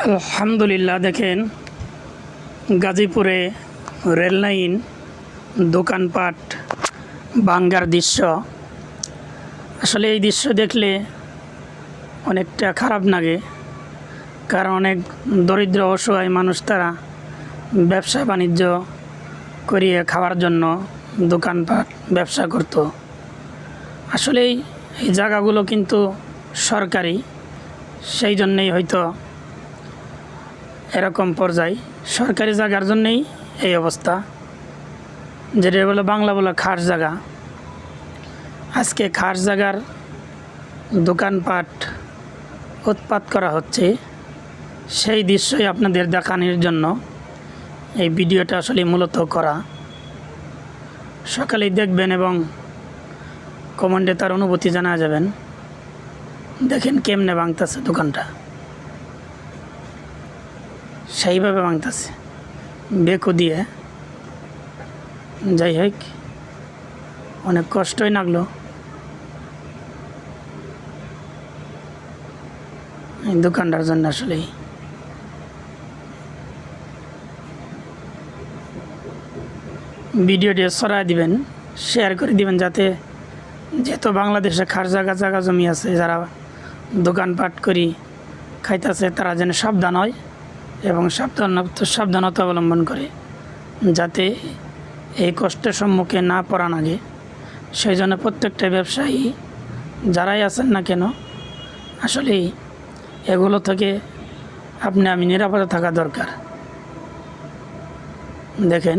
আলহামদুলিল্লাহ। দেখেন, গাজীপুরে রেললাইন, দোকানপাট ভাঙ্গার দৃশ্য। আসলে এই দৃশ্য দেখলে অনেকটা খারাপ লাগে, কারণ অনেক দরিদ্র অসহায় মানুষ তারা ব্যবসা বাণিজ্য করিয়ে খাওয়ার জন্য দোকানপাট ব্যবসা করত। আসলে এই জায়গাগুলো কিন্তু সরকারি, সেই জন্যেই হয়তো এরকম পর্যায়। সরকারি জায়গার জন্যেই এই অবস্থা, যেটা বলে বাংলা বলে খাস জায়গা। আজকে খাস জায়গার দোকানপাট উৎপাত করা হচ্ছে, সেই দৃশ্যই আপনাদের দেখানোর জন্য এই ভিডিওটা আসলে মূলত করা। সকালেই দেখবেন এবং কমেন্টে তার অনুভূতি জানা যাবেন। দেখেন কেমনে ভাঙতেছে দোকানটা, সেইভাবে ভাঙতেছে বেকু দিয়ে। যাই হোক, অনেক কষ্টই লাগলো এই দোকানটার জন্য। আসলেই ভিডিওটি ছড়াই দিবেন, শেয়ার করে দিবেন, যাতে যেহেতু বাংলাদেশে খাস জায়গা জমি আছে, যারা দোকানপাট করি খাইতেছে তারা যেন সাবধান হয় এবং সাবধানতা অবলম্বন করে, যাতে এই কষ্টের সম্মুখীন না পড়া লাগে। সেই জন্য প্রত্যেকটা ব্যবসায়ী যারাই আছেন না কেন, আসলে এগুলো থেকে আমি নিরাপদে থাকা দরকার। দেখেন